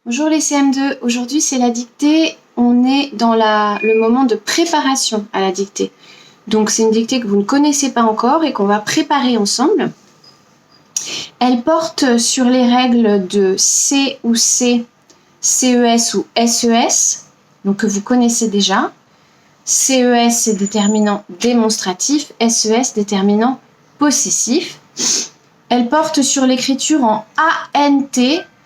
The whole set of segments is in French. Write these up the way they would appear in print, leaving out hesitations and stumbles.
Bonjour les CM2, aujourd'hui c'est la dictée, on est dans le moment de préparation à la dictée. Donc c'est une dictée que vous ne connaissez pas encore et qu'on va préparer ensemble. Elle porte sur les règles de C ou C, CES ou SES, donc que vous connaissez déjà. CES c'est déterminant démonstratif, SES déterminant possessif. Elle porte sur l'écriture en ANT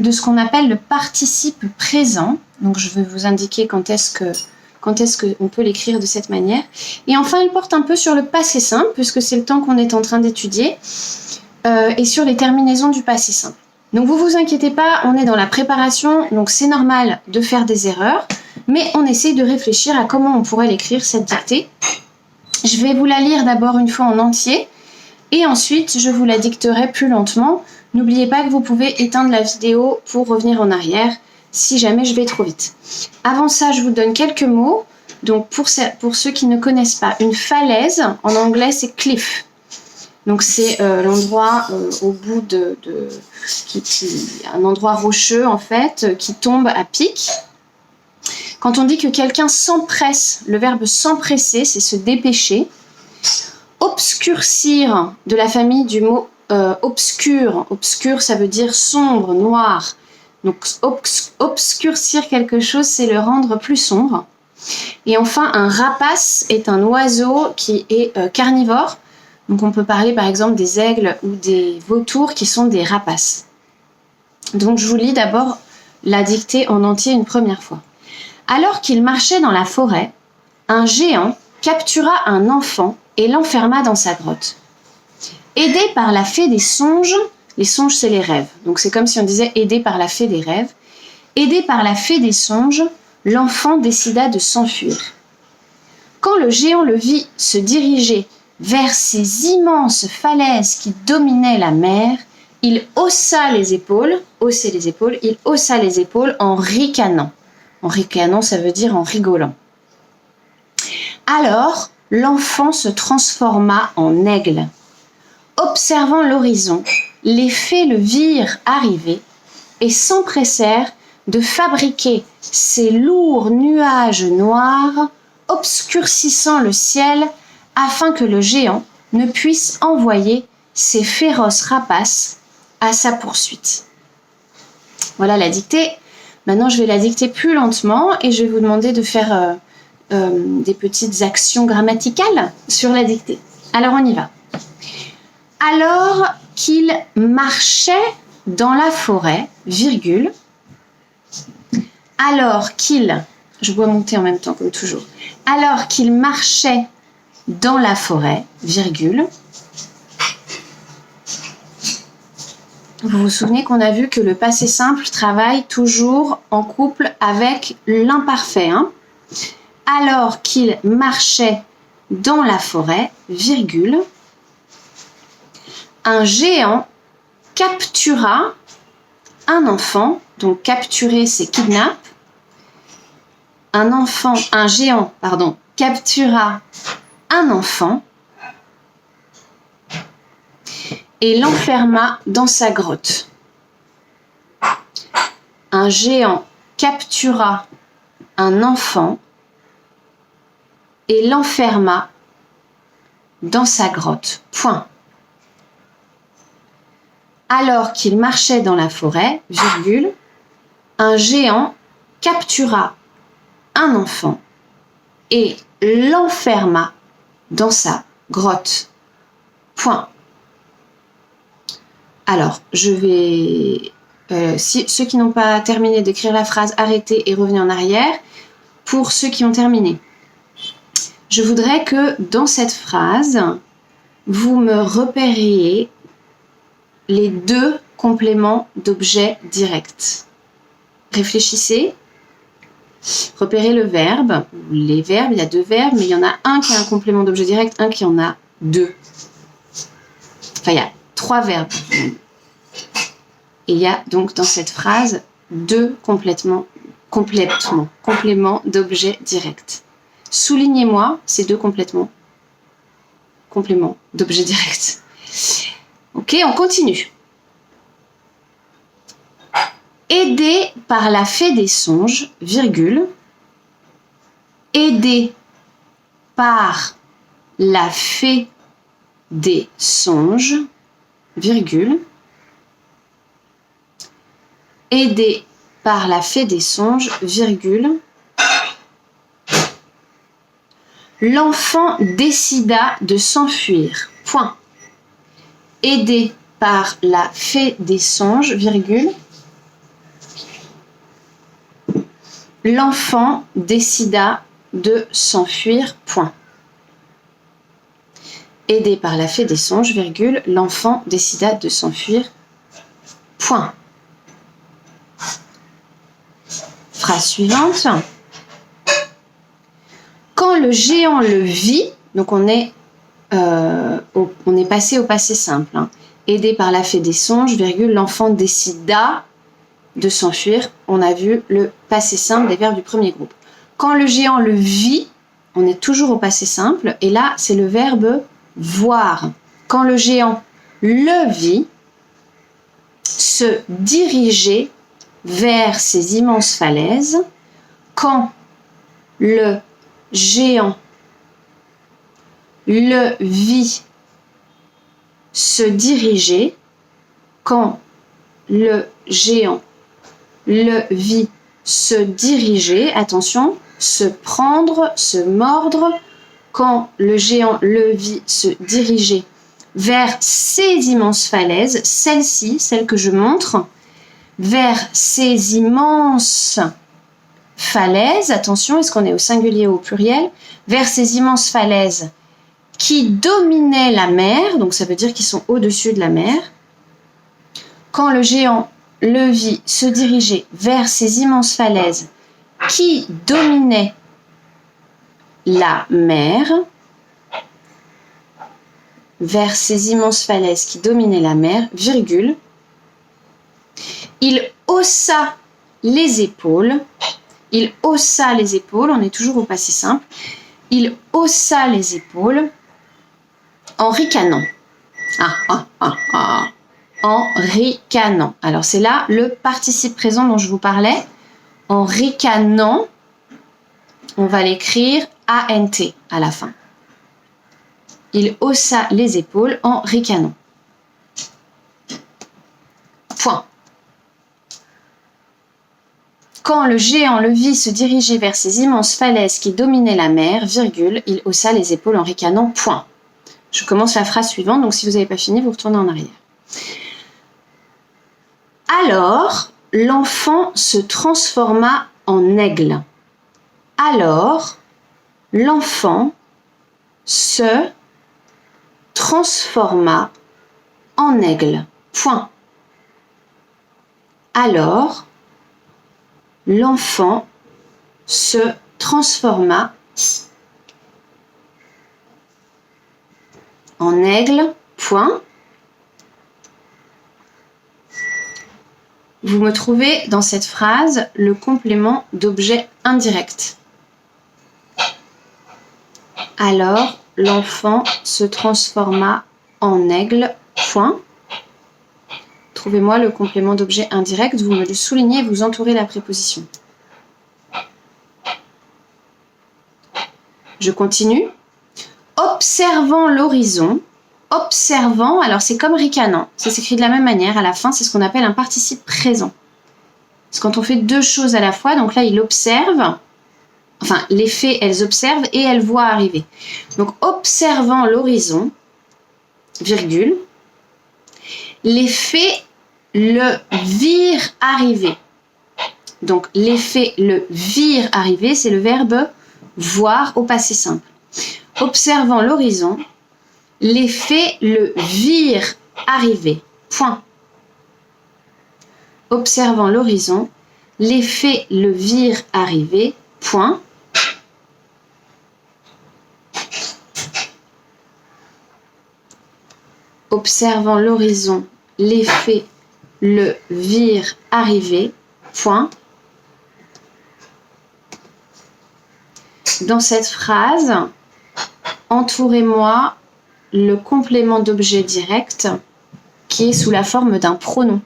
de ce qu'on appelle le participe présent. Donc je vais vous indiquer quand est-ce qu'on peut l'écrire de cette manière. Et enfin, elle porte un peu sur le passé simple, puisque c'est le temps qu'on est en train d'étudier, et sur les terminaisons du passé simple. Donc vous vous inquiétez pas, on est dans la préparation, donc c'est normal de faire des erreurs, mais on essaye de réfléchir à comment on pourrait l'écrire, cette dictée. Je vais vous la lire d'abord une fois en entier, et ensuite je vous la dicterai plus lentement. N'oubliez pas que vous pouvez éteindre la vidéo pour revenir en arrière si jamais je vais trop vite. Avant ça, je vous donne quelques mots. Donc pour ceux qui ne connaissent pas, une falaise, en anglais c'est cliff. Donc c'est l'endroit au bout un endroit rocheux en fait, qui tombe à pic. Quand on dit que quelqu'un s'empresse, le verbe s'empresser, c'est se dépêcher. Obscurcir, de la famille du mot obscur. Obscur, ça veut dire sombre, noir. Donc obscurcir quelque chose, c'est le rendre plus sombre. Et enfin, un rapace est un oiseau qui est carnivore. Donc on peut parler par exemple des aigles ou des vautours qui sont des rapaces. Donc je vous lis d'abord la dictée en entier une première fois. Alors qu'il marchait dans la forêt, un géant captura un enfant et l'enferma dans sa grotte. Aidé par la fée des songes, les songes c'est les rêves, donc c'est comme si on disait aidé par la fée des rêves, aidé par la fée des songes, l'enfant décida de s'enfuir. Quand le géant le vit se diriger vers ces immenses falaises qui dominaient la mer, il haussa les épaules en ricanant. En ricanant, ça veut dire en rigolant. Alors, l'enfant se transforma en aigle. Observant l'horizon, les fées le virent arriver et s'empressèrent de fabriquer ces lourds nuages noirs obscurcissant le ciel afin que le géant ne puisse envoyer ses féroces rapaces à sa poursuite. Voilà la dictée. Maintenant, je vais la dicter plus lentement et je vais vous demander de faire des petites actions grammaticales sur la dictée. Alors, on y va. Alors qu'il marchait dans la forêt, virgule, alors qu'il, je dois monter en même temps comme toujours, alors qu'il marchait dans la forêt, virgule, vous vous souvenez qu'on a vu que le passé simple travaille toujours en couple avec l'imparfait, hein? Alors qu'il marchait dans la forêt, virgule, un géant captura un enfant, donc capturer c'est kidnap, un géant captura un enfant et l'enferma dans sa grotte. Un géant captura un enfant et l'enferma dans sa grotte. Point. Alors qu'il marchait dans la forêt, virgule, un géant captura un enfant et l'enferma dans sa grotte. Point. Alors, je vais... ceux qui n'ont pas terminé d'écrire la phrase, arrêtez et revenez en arrière. Pour ceux qui ont terminé, je voudrais que dans cette phrase, vous me repériez les deux compléments d'objet direct. Réfléchissez, repérez le verbe. Les verbes, il y a deux verbes, mais il y en a un qui a un complément d'objet direct, un qui en a deux. Enfin, il y a trois verbes. Et il y a donc dans cette phrase deux compléments d'objet direct. Soulignez-moi ces deux compléments d'objet direct. Ok, on continue. Aidé par la fée des songes, virgule, aidé par la fée des songes, virgule, aidé par la fée des songes, virgule, l'enfant décida de s'enfuir, point. Aidé par la fée des songes, virgule, l'enfant décida de s'enfuir, point. Aidé par la fée des songes, virgule, l'enfant décida de s'enfuir, point. Phrase suivante. Quand le géant le vit, donc on est passé au passé simple, hein. Aidé par la fée des songes, virgule, l'enfant décida de s'enfuir. On a vu le passé simple des verbes du premier groupe. Quand le géant le vit, on est toujours au passé simple, et là c'est le verbe voir. Quand le géant le vit, se diriger vers ces immenses falaises. Quand le géant le vit, se diriger. Quand le géant le vit, se diriger, attention, se prendre, se mordre. Quand le géant le vit, se diriger vers ces immenses falaises, celle-ci, celle que je montre, vers ces immenses falaises, attention, est-ce qu'on est au singulier ou au pluriel, vers ces immenses falaises qui dominaient la mer, donc ça veut dire qu'ils sont au-dessus de la mer. Quand le géant le vit se diriger vers ces immenses falaises qui dominaient la mer, vers ces immenses falaises qui dominaient la mer, virgule, il haussa les épaules, on est toujours au passé simple, il haussa les épaules en ricanant. En ricanant. Alors c'est là le participe présent dont je vous parlais. En ricanant, on va l'écrire ANT à la fin. Il haussa les épaules en ricanant. Point. Quand le géant le vit se diriger vers ces immenses falaises qui dominaient la mer, virgule, il haussa les épaules en ricanant, point. Je commence la phrase suivante, donc si vous n'avez pas fini, vous retournez en arrière. Alors, l'enfant se transforma en aigle. Alors, l'enfant se transforma en aigle. Point. Alors, l'enfant se transforma en aigle. Point. Vous me trouvez dans cette phrase le complément d'objet indirect. Alors, l'enfant se transforma en aigle. Point. Trouvez-moi le complément d'objet indirect. Vous me le soulignez et vous entourez la préposition. Je continue. Observant l'horizon. Observant, alors c'est comme ricanant. Ça s'écrit de la même manière. À la fin, c'est ce qu'on appelle un participe présent. C'est quand on fait deux choses à la fois. Donc là, il observe. Enfin, les fées, elles observent et elles voient arriver. Donc, observant l'horizon, virgule, les fées le virent arriver. Donc, les fées le virent arriver, c'est le verbe voir au passé simple. Observant l'horizon, les fées le virent arriver. Point. Observant l'horizon, les fées le virent arriver. Point. Observant l'horizon, les fées le virent arriver. Point. Dans cette phrase, entourez-moi le complément d'objet direct qui est sous la forme d'un pronom.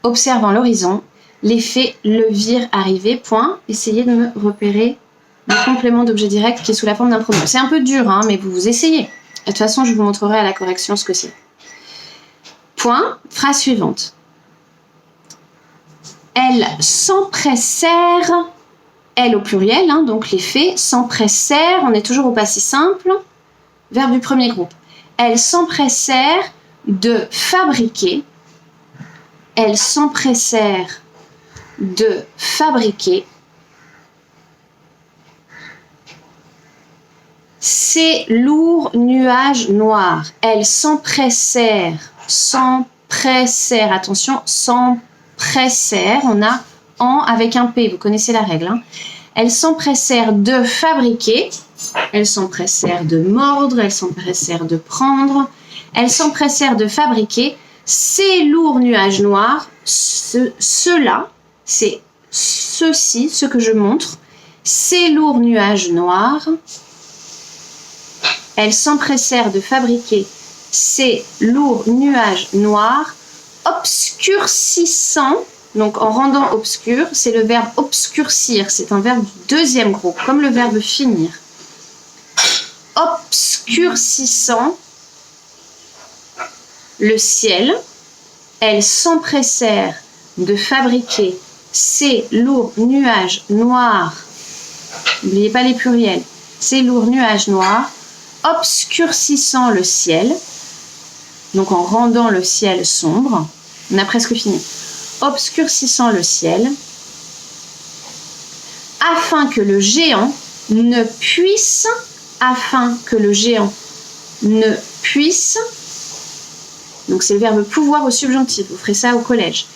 observant l'horizon, l'effet le vire arriver, point. Essayez de me repérer le complément d'objet direct qui est sous la forme d'un pronom. C'est un peu dur, hein, mais vous essayez. De toute façon, je vous montrerai à la correction ce que c'est. Point, phrase suivante. Elle s'empressèrent, elle au pluriel, hein, donc les faits, s'empressèrent, on est toujours au passé simple, verbe du premier groupe. Elles s'empressèrent de fabriquer, elles s'empressèrent de fabriquer ces lourds nuages noirs. Elles s'empressèrent, attention, s'empressèrent, on a en avec un P, vous connaissez la règle. Hein. Elles s'empressèrent de fabriquer, elles s'empressèrent de mordre, elles s'empressèrent de prendre, elles s'empressèrent de fabriquer ces lourds nuages noirs, ceux-là, c'est ceci, ce que je montre, ces lourds nuages noirs, elles s'empressèrent de fabriquer ces lourds nuages noirs, obscurcissant, donc en rendant obscur, c'est le verbe obscurcir, c'est un verbe du deuxième groupe, comme le verbe finir. Obscurcissant le ciel, elles s'empressèrent de fabriquer ces lourds nuages noirs, n'oubliez pas les pluriels, ces lourds nuages noirs, obscurcissant le ciel, donc en rendant le ciel sombre, on a presque fini, obscurcissant le ciel, afin que le géant ne puisse, donc c'est le verbe pouvoir au subjonctif, vous ferez ça au collège,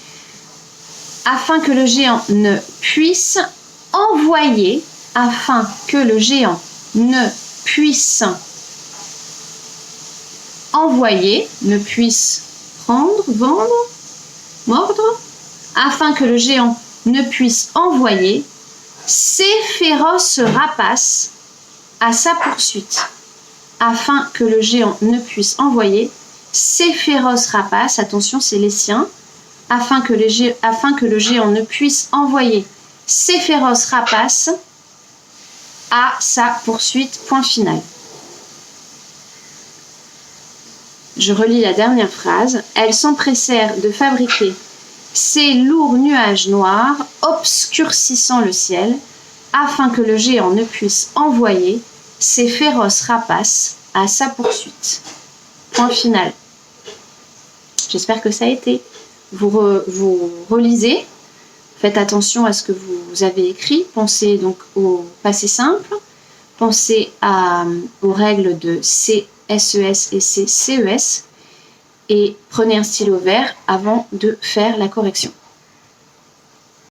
afin que le géant ne puisse envoyer, ne puisse prendre, vendre, mordre, afin que le géant ne puisse envoyer ses féroces rapaces à sa poursuite. Afin que le géant ne puisse envoyer ses féroces rapaces, attention c'est les siens, afin que le géant ne puisse envoyer ses féroces rapaces à sa poursuite, point final. Je relis la dernière phrase. Elles s'empressèrent de fabriquer ces lourds nuages noirs, obscurcissant le ciel, afin que le géant ne puisse envoyer ses féroces rapaces à sa poursuite. Point final. J'espère que ça a été. Vous relisez, faites attention à ce que vous avez écrit, pensez donc au passé simple, pensez aux règles de C, SES et C, CES, et prenez un stylo vert avant de faire la correction.